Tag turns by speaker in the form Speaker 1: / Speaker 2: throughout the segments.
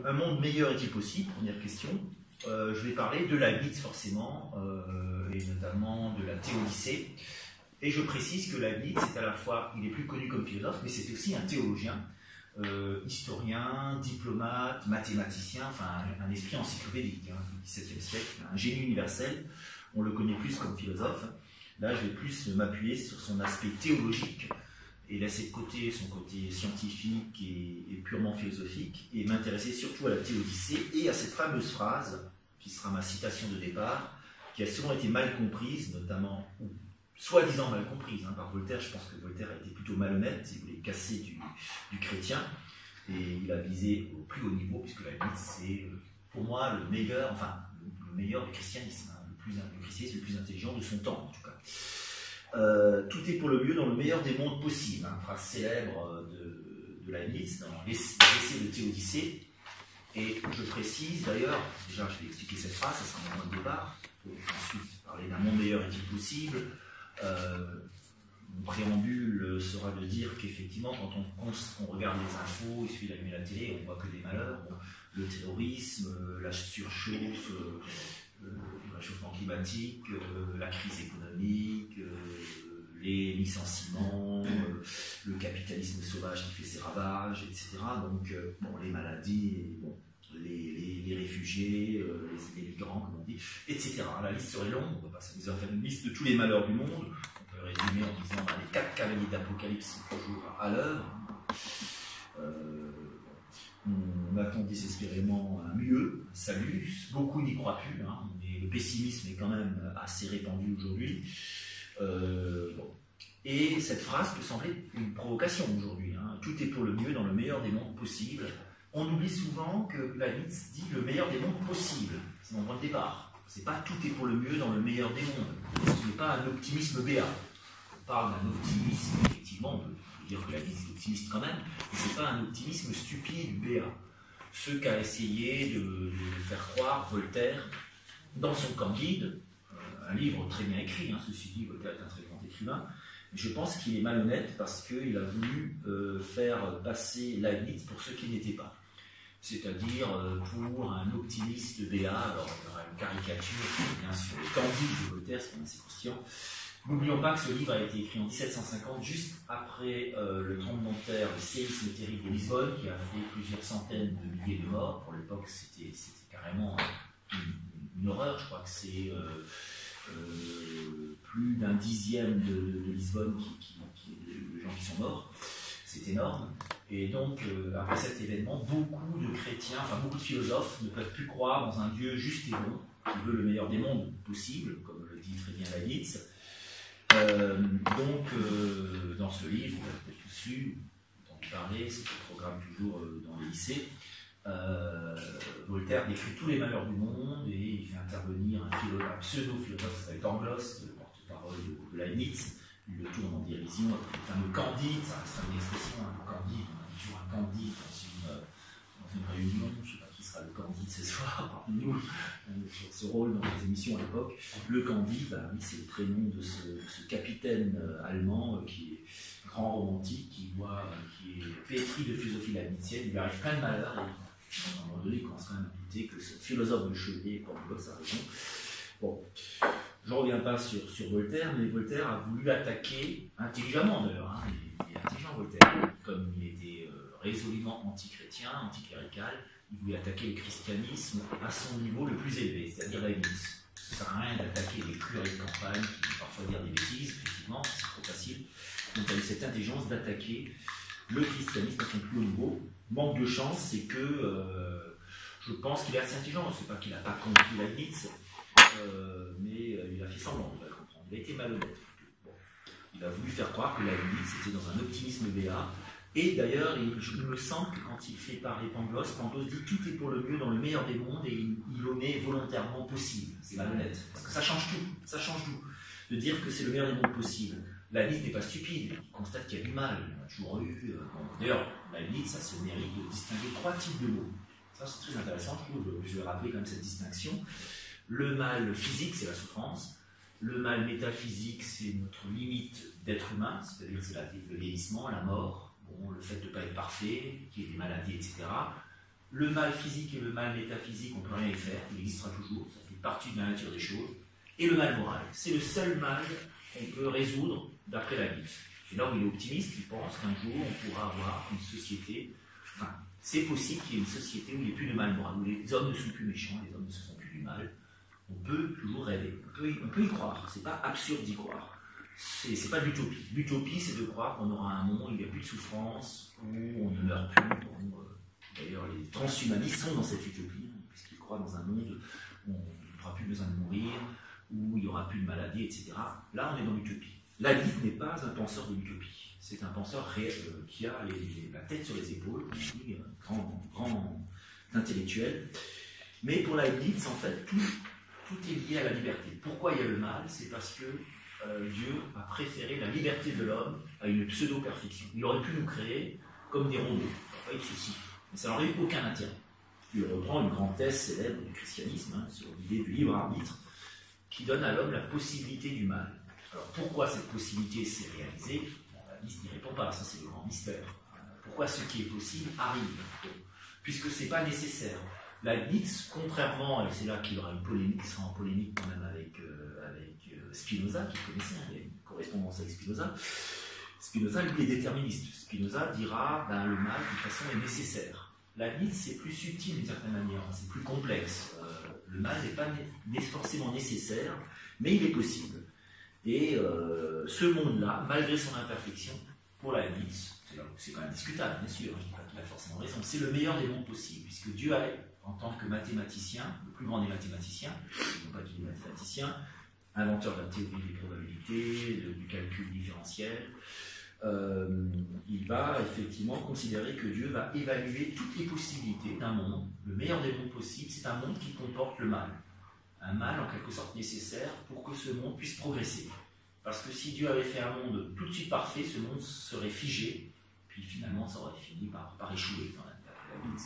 Speaker 1: Un monde meilleur est-il possible? Première question. Je vais parler de Leibniz forcément, et notamment de la théodicée. Et je précise que Leibniz, c'est à la fois, il est plus connu comme philosophe, mais c'est aussi un théologien, historien, diplomate, mathématicien, enfin un esprit encyclopédique du XVIIe siècle, un génie universel. On le connaît plus comme philosophe. Là, je vais plus m'appuyer sur son aspect théologique et laisser de côté son côté scientifique et purement philosophique, et m'intéresser surtout à la théodicée et à cette fameuse phrase, qui sera ma citation de départ, qui a souvent été mal comprise, notamment, ou soi-disant mal comprise, par Voltaire. Je pense que Voltaire a été plutôt malhonnête, il voulait casser du chrétien, et il a visé au plus haut niveau, puisque la Leibniz, c'est pour moi le meilleur, enfin, le meilleur du christianisme, le christianisme le plus intelligent de son temps, en tout cas. Tout est pour le mieux dans le meilleur des mondes possibles, phrase célèbre de Leibniz dans les essais de théodicée. Et je précise d'ailleurs, déjà je vais expliquer cette phrase, ça sera mon point de départ, pour ensuite parler d'un monde meilleur est-il possible. Mon préambule sera de dire qu'effectivement, quand on regarde les infos, il suffit d'allumer la télé, on voit que des malheurs, le terrorisme, la surchauffe, le réchauffement climatique, la crise économique, les licenciements, le capitalisme sauvage qui fait ses ravages, etc. Donc, les maladies, les réfugiés, les migrants, comme on dit, etc. La liste serait longue, on ne va pas s'amuser à faire une liste de tous les malheurs du monde. On peut résumer en disant les 4 cavaliers d'Apocalypse sont toujours à l'œuvre. On attend désespérément un mieux, un salut. Beaucoup n'y croient plus, mais le pessimisme est quand même assez répandu aujourd'hui. Et cette phrase peut sembler une provocation aujourd'hui. Tout est pour le mieux dans le meilleur des mondes possibles. On oublie souvent que Leibniz dit le meilleur des mondes possibles. C'est mon point de départ. C'est pas tout est pour le mieux dans le meilleur des mondes. Ce n'est pas un optimisme béat. On parle d'un optimisme, effectivement, on peut dire que Leibniz est optimiste quand même, mais ce n'est pas un optimisme stupide, béat. Ce qu'a essayé de faire croire Voltaire dans son Candide, un livre très bien écrit, ceci dit, Voltaire est un très grand écrivain. Je pense qu'il est malhonnête parce qu'il a voulu faire passer Leibniz pour ce qu'il n'était pas. C'est-à-dire pour un optimiste béat. Alors, il y aura une caricature bien sûr le Candide de Voltaire, c'est assez conscient. N'oublions pas que ce livre a été écrit en 1750, juste après le tremblement de terre, le séisme terrible de Lisbonne, qui a fait plusieurs centaines de milliers de morts. Pour l'époque, c'était carrément une horreur. Je crois que c'est plus d'un dixième de Lisbonne de gens qui sont morts. C'est énorme. Et donc, après cet événement, beaucoup de chrétiens, enfin beaucoup de philosophes ne peuvent plus croire dans un Dieu juste et bon, qui veut le meilleur des mondes possible, comme le dit très bien Leibniz. Dans ce livre, vous l'avez tous lu, entendu parler, c'est le programme toujours dans les lycées, Voltaire décrit tous les malheurs du monde et il fait intervenir un pseudo-philosophe qui s'appelle Pangloss, le porte-parole de Leibniz. Il le tourne en dérision avec le fameux Candide, ça reste une expression, le Candide, on a toujours un Candide dans une réunion, je ne sais pas qui sera le Candide ce soir parmi nous, sur ce rôle dans les émissions à l'époque. Le Candide, oui, c'est le prénom de ce capitaine allemand qui est grand romantique, qui est pétri de philosophie leibnizienne, il lui arrive plein de malheurs, et à un moment donné, il commence quand même à douter que ce philosophe de chevet, Pangloss, a raison. Bon, je ne reviens pas sur Voltaire, mais Voltaire a voulu attaquer, intelligemment d'ailleurs, il est intelligent Voltaire, comme il était résolument anti-chrétien, anticlérical, il voulait attaquer le christianisme à son niveau le plus élevé, c'est-à-dire Leibniz. Ça ne sert à rien d'attaquer les curés de campagne qui vont parfois dire des bêtises, effectivement, c'est trop facile. Donc il a eu cette intelligence d'attaquer le christianisme à son plus haut niveau. Manque de chance, c'est que je pense qu'il est assez intelligent. Je ne sais pas qu'il n'a pas compris Leibniz, mais il a fait semblant de le comprendre. Il a été malhonnête. Bon. Il a voulu faire croire que Leibniz était dans un optimisme béat. Et d'ailleurs, il me semble que quand il fait parler Pangloss dit tout est pour le mieux dans le meilleur des mondes et il omet volontairement possible. C'est malhonnête. Parce que ça change tout. Ça change tout. De dire que c'est le meilleur des mondes possible. Leibniz n'est pas stupide. Il constate qu'il y a du mal. Il y en a toujours eu. D'ailleurs, Leibniz, ça se mérite de distinguer 3 types de mots. Ça, c'est très intéressant. Je trouve. Je vais rappeler quand même cette distinction. Le mal physique, c'est la souffrance. Le mal métaphysique, c'est notre limite d'être humain. C'est-à-dire c'est le vieillissement, la mort. Le fait de ne pas être parfait, qu'il y ait des maladies, etc. le mal physique et le mal métaphysique, on ne peut rien y faire, il existera toujours, ça fait partie de la nature des choses. Et le mal moral, c'est le seul mal qu'on peut résoudre d'après la Bible. C'est là où il est optimiste, il pense qu'un jour on pourra avoir une société, enfin, c'est possible qu'il y ait une société où il n'y ait plus de mal moral, où les hommes ne sont plus méchants, les hommes ne se font plus du mal. On peut toujours rêver, on peut y croire, c'est pas absurde d'y croire. C'est pas de l'utopie. L'utopie, c'est de croire qu'on aura un moment où il n'y a plus de souffrance, où on ne meurt plus. D'ailleurs, les transhumanistes sont dans cette utopie, puisqu'ils croient dans un monde où on n'aura plus besoin de mourir, où il n'y aura plus de maladie, etc. Là, on est dans l'utopie. Leibniz n'est pas un penseur de l'utopie. C'est un penseur réel, qui a la tête sur les épaules, grand intellectuel. Mais pour Leibniz, en fait, tout est lié à la liberté. Pourquoi il y a le mal? C'est parce que Dieu a préféré la liberté de l'homme à une pseudo-perfection. Il aurait pu nous créer comme des robots, pas eu de souci. Mais ça n'aurait eu aucun intérêt. Il reprend une grande thèse célèbre du christianisme, sur l'idée du libre arbitre, qui donne à l'homme la possibilité du mal. Alors pourquoi cette possibilité s'est réalisée? La liste n'y répond pas, ça c'est le grand mystère. Pourquoi ce qui est possible arrive? Puisque ce n'est pas nécessaire. Leibniz, contrairement, et c'est là qu'il y aura une polémique, il sera en polémique quand même avec Spinoza, qu'il connaissait, il y a une correspondance avec Spinoza. Spinoza, lui, est déterministe. Spinoza dira le mal, de toute façon, est nécessaire. Leibniz, c'est plus subtil d'une certaine manière, c'est plus complexe. Le mal n'est pas forcément nécessaire, mais il est possible. Et ce monde-là, malgré son imperfection, pour Leibniz, c'est quand même discutable, bien sûr, je ne dis pas qu'il a forcément raison, c'est le meilleur des mondes possibles, puisque Dieu a, en tant que mathématicien, le plus grand des mathématiciens, non pas qu'il est mathématicien, inventeur de la théorie des probabilités, du calcul différentiel, il va effectivement considérer que Dieu va évaluer toutes les possibilités d'un monde. Le meilleur des mondes possibles, c'est un monde qui comporte le mal. Un mal en quelque sorte nécessaire pour que ce monde puisse progresser. Parce que si Dieu avait fait un monde tout de suite parfait, ce monde serait figé, puis finalement ça aurait fini par échouer dans la vie.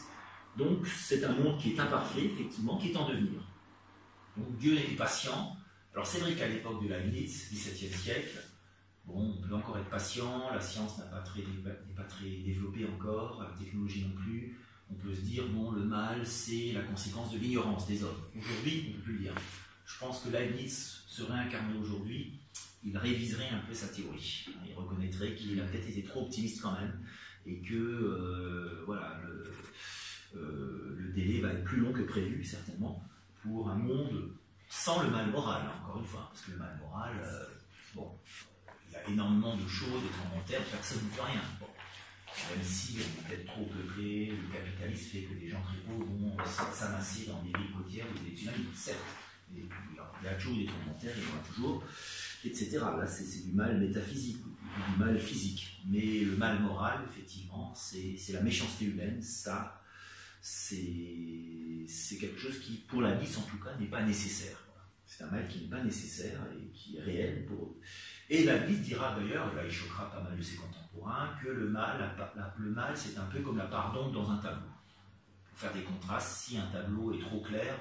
Speaker 1: Donc c'est un monde qui est imparfait, effectivement, qui est en devenir. Donc Dieu est patient. Alors c'est vrai qu'à l'époque de Leibniz, 17e siècle, bon, on peut encore être patient, la science n'est pas très développée encore, la technologie non plus. On peut se dire, bon, le mal, c'est la conséquence de l'ignorance des hommes. Aujourd'hui, on ne peut plus le dire. Je pense que Leibniz se réincarnait aujourd'hui, il réviserait un peu sa théorie. Il reconnaîtrait qu'il a peut-être été trop optimiste quand même, et que voilà, le délai va être plus long que prévu, certainement, pour un monde sans le mal moral, encore une fois. Parce que le mal moral, bon, il y a énormément de choses, des tremblements de terre, personne ne peut rien. Bon. Même si on est peut-être trop peuplé, le capitalisme fait que des gens très pauvres vont s'amasser dans des villes côtières ou des tsunamis, certes. Il y a toujours des tremblements de terre, il y en a toujours, etc. Là, c'est du mal métaphysique, du mal physique. Mais le mal moral, effectivement, c'est la méchanceté humaine. Ça, c'est quelque chose qui, pour la vie, en tout cas, n'est pas nécessaire. C'est un mal qui n'est pas nécessaire et qui est réel pour eux. Et la Bible dira d'ailleurs, là il choquera pas mal de ses contemporains, que le mal c'est un peu comme la part d'ombre dans un tableau. Pour faire des contrastes, si un tableau est trop clair,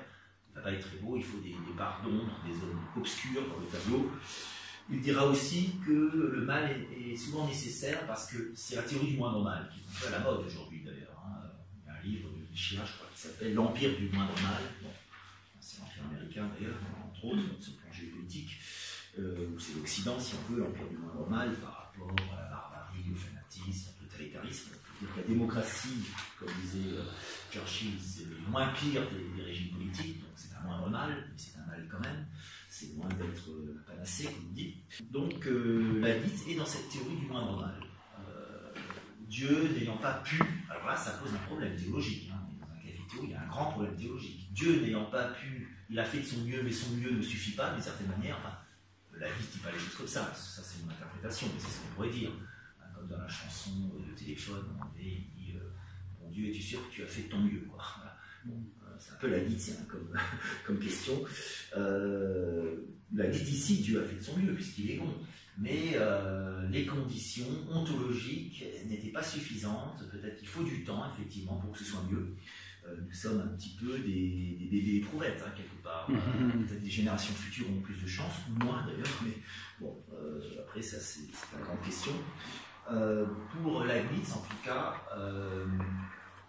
Speaker 1: il ne va pas être très beau, il faut des parts d'ombre, des zones obscures dans le tableau. Il dira aussi que le mal est souvent nécessaire parce que c'est la théorie du moindre mal, qui est un peu à la mode aujourd'hui d'ailleurs. Il y a un livre de Chirac, je crois, qui s'appelle L'Empire du moindre mal. Bon, c'est l'Empire américain d'ailleurs, entre autres, sur le plan géopolitique. C'est l'Occident, si on veut, l'empire du moindre mal par rapport à la barbarie, au fanatisme, au totalitarisme. La démocratie, comme disait Churchill, c'est le moins pire des régimes politiques, donc c'est un moindre mal, mais c'est un mal quand même. C'est loin d'être la panacée, comme on dit. Donc la Bible est dans cette théorie du moindre mal. Dieu n'ayant pas pu, alors là ça pose un problème théologique, hein. Dans un café-théo, il y a un grand problème théologique. Dieu n'ayant pas pu, il a fait de son mieux, mais son mieux ne suffit pas, d'une certaine manière. Enfin, la Bible ne dit pas les choses comme ça, ça c'est une interprétation, mais c'est ce qu'on pourrait dire. Comme dans la chanson de téléphone, il dit mon Dieu, es-tu sûr que tu as fait de ton mieux, quoi. Voilà. C'est un peu la Bible, comme question. La Bible ici, Dieu a fait de son mieux, puisqu'il est bon. Mais les conditions ontologiques n'étaient pas suffisantes. Peut-être qu'il faut du temps, effectivement, pour que ce soit mieux. Nous sommes un petit peu des bébés éprouvettes, hein, quelque part. Peut-être des générations futures ont plus de chance, ou moins d'ailleurs, mais bon, après ça c'est pas une grande question. Pour Leibniz, en tout cas,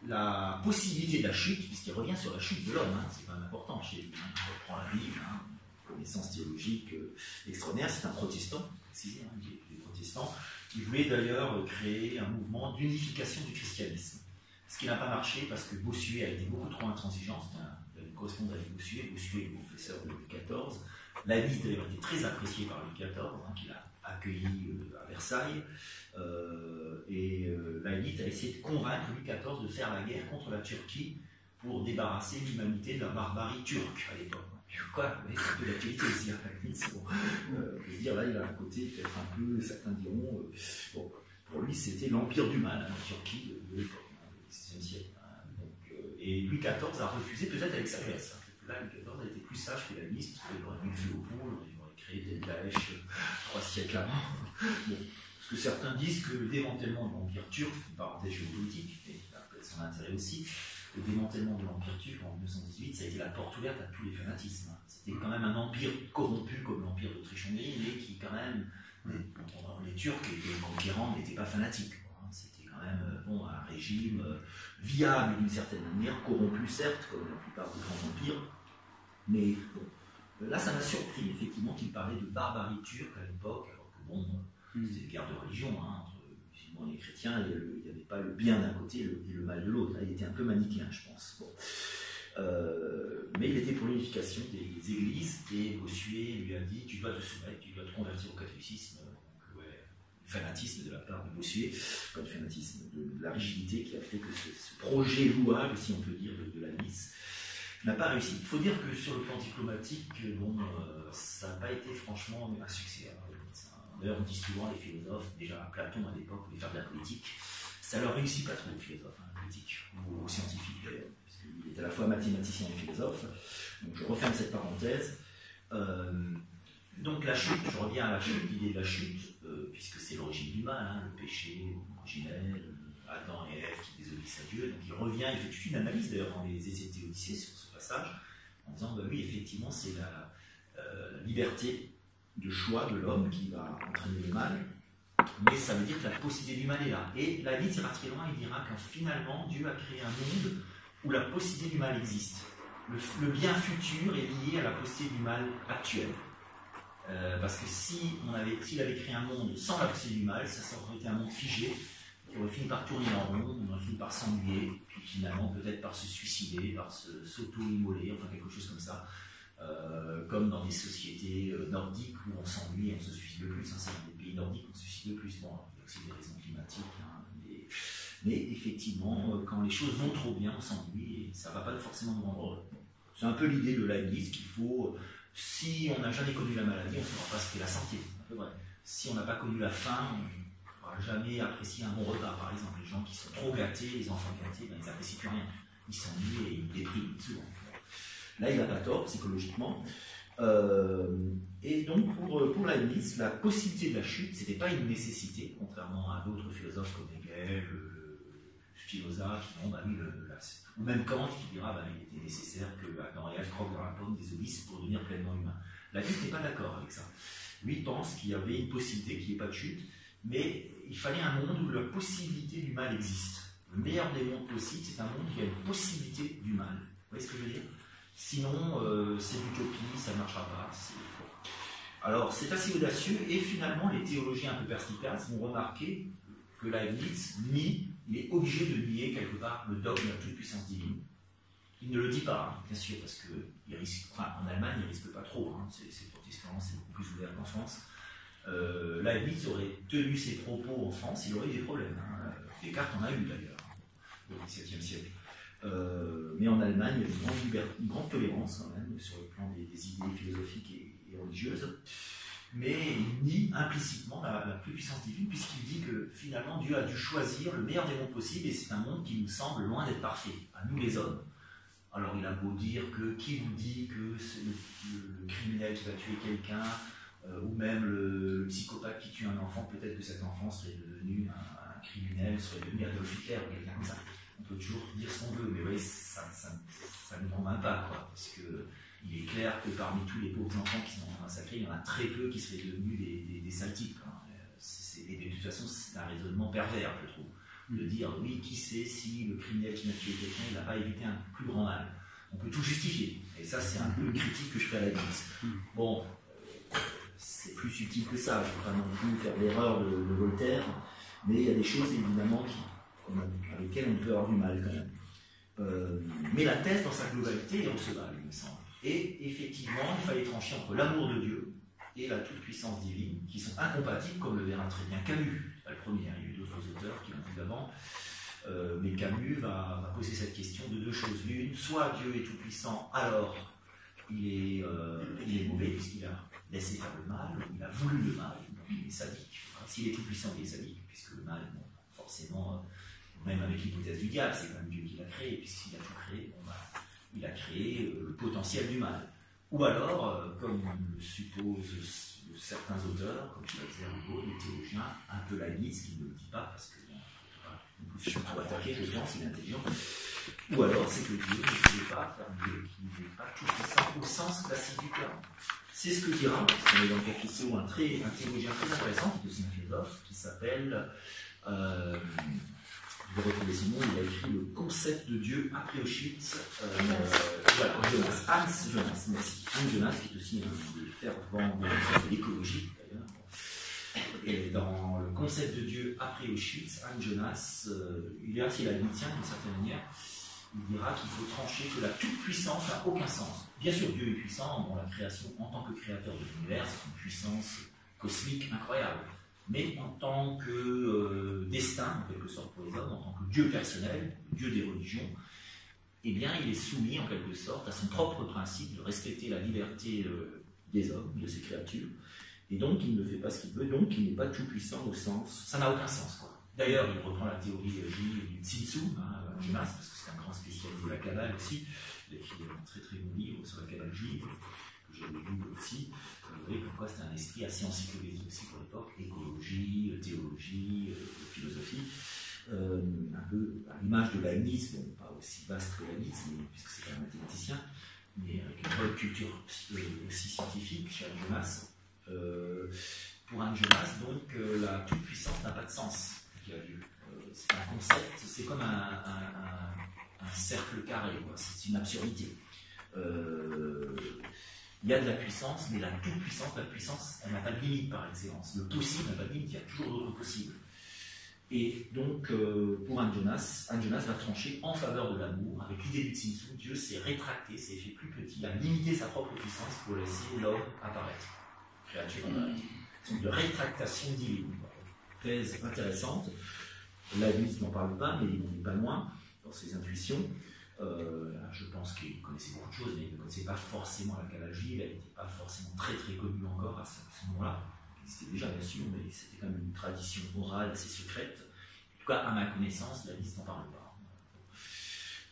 Speaker 1: la possibilité de la chute, puisqu'il revient sur la chute de l'homme, hein, c'est quand même important chez lui, hein, il reprend la Bible, hein, connaissance théologique extraordinaire, c'est un protestant, précisé, hein, il est protestant, qui voulait d'ailleurs créer un mouvement d'unification du christianisme. Ce qui n'a pas marché parce que Bossuet a été beaucoup trop intransigeant, il avait correspondu avec Bossuet, Bossuet est le professeur de Louis XIV, la liste d'ailleurs était très appréciée par Louis XIV, hein, qu'il a accueilli à Versailles, la élite a essayé de convaincre Louis XIV de faire la guerre contre la Turquie pour débarrasser l'humanité de la barbarie turque à l'époque. Quoi, mais c'est un peu l'actualité aussi, hein, bon, on peut dire là, il a un côté peut-être un peu, certains diront, bon, pour lui c'était l'empire du mal, hein, la Turquie de l'époque, hein, du XVIe siècle. Hein, donc, et Louis XIV a refusé, peut-être avec sagesse. Hein, là, Louis XIV a été plus sage que la liste, parce qu'il aurait mis le feu au poule, il aurait créé des Daesh 3 siècles avant. Bon. Parce que certains disent que le démantèlement de l'Empire turc, c'est une parenthèse géopolitique, mais ça a peut-être son intérêt aussi, le démantèlement de l'Empire turc en 1918, ça a été la porte ouverte à tous les fanatismes. C'était quand même un empire corrompu comme l'Empire d'Autriche-Hongrie, mais qui quand même, les Turcs et les conquérants n'étaient pas fanatiques. C'était quand même bon, un régime viable d'une certaine manière, corrompu certes, comme la plupart des grands empires, mais bon, là ça m'a surpris effectivement qu'il parlait de barbarie turque à l'époque, alors que bon, c'était une guerre de religion, hein, entre les musulmans et les chrétiens, et il n'y avait pas le bien d'un côté et le mal de l'autre. Là, il était un peu manichéen, je pense. Bon. Mais il était pour l'unification des églises, et Bossuet lui a dit tu dois te soumettre, tu dois te convertir au catholicisme. Donc, ouais, le fanatisme de la part de Bossuet, pas le fanatisme, de la rigidité qui a fait que ce projet louable, si on peut dire, de la Nice n'a pas réussi. Il faut dire que sur le plan diplomatique, bon, ça n'a pas été franchement un succès. D'ailleurs, on dit souvent les philosophes, déjà Platon à l'époque voulait faire de la politique, ça leur réussit pas trop aux philosophes, hein, politique, ou aux scientifiques d'ailleurs, puisqu'il est à la fois mathématicien et philosophe. Donc je referme cette parenthèse. Donc la chute, je reviens à la chute, l'idée de la chute, puisque c'est l'origine du mal, hein, le péché originel, Adam et Ève qui désobéissent à Dieu. Donc il revient, il fait toute une analyse d'ailleurs dans les essais de Théodicée sur ce passage, en disant bah oui, effectivement, c'est la liberté de choix de l'homme qui va entraîner le mal, mais ça veut dire que la possibilité du mal est là. Et la Bible ira très loin, il dira que finalement Dieu a créé un monde où la possibilité du mal existe. Le bien futur est lié à la possibilité du mal actuel. Parce que s'il avait créé un monde sans la possibilité du mal, ça aurait été un monde figé, qui aurait fini par tourner en rond, on aurait fini par s'ennuyer, puis finalement peut-être par se suicider, par s'auto-immoler, enfin quelque chose comme ça. Comme dans des sociétés nordiques où on s'ennuie et on se suicide le plus. Hein, c'est dans des pays nordiques où on se suicide le plus. Bon, il y a aussi des raisons climatiques. Hein, mais effectivement, quand les choses vont trop bien, on s'ennuie et ça ne va pas forcément nous rendre heureux. C'est un peu l'idée de l'Église qu'il faut, si on n'a jamais connu la maladie, on ne saura pas ce qu'est la santé. C'est un peu vrai. Si on n'a pas connu la faim, on ne pourra jamais apprécier un bon repas. Par exemple, les gens qui sont trop gâtés, les enfants gâtés, ben, ils n'apprécient plus rien. Ils s'ennuient et ils dépriment souvent. Là, il n'a pas tort, psychologiquement. Et donc, pour Leibniz, la possibilité de la chute, ce n'était pas une nécessité, contrairement à d'autres philosophes comme Hegel, Spinoza, qui diront, bah oui, ou même Kant, qui dira, bah, il était nécessaire que Adam et Ève croquent dans la pomme des obélisques pour devenir pleinement humain. Leibniz n'est pas d'accord avec ça. Lui, il pense qu'il y avait une possibilité, qu'il n'y ait pas de chute, mais il fallait un monde où la possibilité du mal existe. Le meilleur des mondes possibles, c'est un monde qui a une possibilité du mal. Vous voyez ce que je veux dire ? Sinon, c'est l'utopie, ça ne marchera pas. Alors, c'est assez audacieux, et finalement, les théologiens un peu perspicaces vont remarquer que Leibniz il est obligé de nier quelque part le dogme de la toute-puissance divine. Il ne le dit pas, hein, bien sûr, parce qu'il risque, enfin, en Allemagne, il ne risque pas trop, hein, c'est protestant, c'est beaucoup plus ouvert qu'en France. Leibniz aurait tenu ses propos en France, il aurait eu des problèmes. Hein. Descartes en a eu d'ailleurs, au XVIIe siècle. Mais en Allemagne, il y a une grande tolérance quand même sur le plan des idées philosophiques et religieuses, mais il nie implicitement la plus puissance divine, puisqu'il dit que finalement Dieu a dû choisir le meilleur des mondes possibles, et c'est un monde qui nous semble loin d'être parfait, à nous les hommes. Alors il a beau dire que qui vous dit que c'est le criminel qui va tuer quelqu'un, ou même le psychopathe qui tue un enfant, peut-être que cet enfant serait devenu un criminel, serait devenu Adolf Hitler ou quelqu'un comme ça. On peut toujours dire ce qu'on veut, mais oui, ça ne convainc pas, quoi, parce qu'il est clair que parmi tous les pauvres enfants qui sont massacrés, il y en a très peu qui seraient devenus des sales types. Hein. Et de toute façon, c'est un raisonnement pervers, je trouve. de dire oui, qui sait si le criminel qui m'a tué quelqu'un, il n'a pas évité un plus grand mal. On peut tout justifier. Et ça, c'est un peu une critique que je fais à la Leibniz. Bon, c'est plus subtil que ça. Je ne veux pas non plus faire l'erreur de Voltaire, mais il y a des choses évidemment avec lesquelles on peut avoir du mal quand même. Mais la thèse, dans sa globalité, est recevable, il me semble. Et effectivement, il fallait trancher entre l'amour de Dieu et la toute-puissance divine, qui sont incompatibles, comme le verra très bien Camus. Pas le premier, il y a eu d'autres auteurs qui l'ont vu avant. Mais Camus va poser cette question de deux choses. L'une, soit Dieu est tout-puissant, alors il est mauvais, puisqu'il a laissé faire le mal, il a voulu le mal, donc il est sadique. S'il est tout-puissant, il est sadique, puisque le mal, bon, forcément, même avec l'hypothèse du diable, c'est quand même Dieu qui l'a créé, puisqu'il a tout créé, bon, il a créé le potentiel du mal. Ou alors, comme le supposent certains auteurs, comme Schweitzer ou les théologiens, un peu Leibniz, qui ne le dit pas, parce que je suis trop attaqué, je pense, il est intelligent. Ou alors, c'est que Dieu ne pouvait pas faire Dieu, qui n'est pas tout puissant au sens classique du terme. C'est ce que dira, parce qu'on est dans le Capriccio, un théologien très intéressant, qui est aussi un philosophe, qui s'appelle, je vais retrouver son nom, il a écrit le concept de Dieu après Auschwitz, voilà, Jonas, Hans Jonas, merci. Hans Jonas, qui est aussi un des fervents de l'écologie, d'ailleurs. Et dans le concept de Dieu après Auschwitz, Hans Jonas, il est assez laïcien d'une certaine manière, il dira qu'il faut trancher que la toute-puissance n'a aucun sens. Bien sûr, Dieu est puissant, bon, la création en tant que créateur de l'univers, c'est une puissance cosmique incroyable. Mais en tant que destin, en quelque sorte pour les hommes, en tant que Dieu personnel, Dieu des religions, eh bien, il est soumis en quelque sorte à son propre principe de respecter la liberté des hommes, de ses créatures, et donc il ne fait pas ce qu'il veut, donc il n'est pas tout puissant au sens. Ça n'a aucun sens, quoi. D'ailleurs, il reprend la théorie du Tzu, Jonas, parce que c'est un grand spécialiste de la Kabbale aussi. Il a écrit un très très bon livre sur la Kabbale juive, que j'ai lu aussi. Vous voyez pourquoi c'est un esprit assez encyclopédique aussi pour l'époque, écologie, théologie, philosophie. Un peu à l'image de Leibniz, bon, pas aussi vaste que Leibniz, puisque c'est quand même un mathématicien, mais avec une vraie culture aussi scientifique chez Jonas. Pour un Jonas, donc, la toute-puissance n'a pas de sens. C'est un concept, c'est comme un cercle carré, c'est une absurdité. Il y a de la puissance, mais la toute-puissance, la puissance, elle n'a pas de limite par excellence. Le possible n'a pas de limite, il y a toujours d'autres possibles. Et donc, pour Hans Jonas va trancher en faveur de l'amour, avec l'idée du Tzu, Dieu s'est rétracté, s'est fait plus petit, a limité sa propre puissance pour laisser l'homme apparaître, créature apparaître. C'est une rétractation divine. Thèse intéressante. Leibniz n'en parle pas, mais il n'en est pas loin dans ses intuitions. Je pense qu'il connaissait beaucoup de choses, mais il ne connaissait pas forcément la Kabbale juive, il n'était pas forcément très très connu encore à ce moment-là. Il existait déjà, bien sûr, mais c'était quand même une tradition orale assez secrète. En tout cas, à ma connaissance, Leibniz n'en parle pas.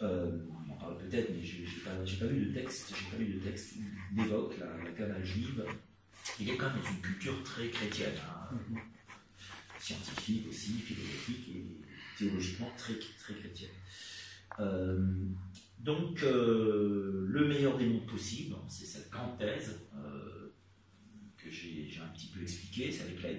Speaker 1: On en parle peut-être, mais je n'ai pas lu de texte qui évoque la Kabbale juive. Il est quand même dans une culture très chrétienne, scientifique aussi, philosophique et théologiquement très, très chrétienne. Donc, le meilleur des mondes possible, c'est cette grande thèse que j'ai un petit peu expliquée, c'est avec la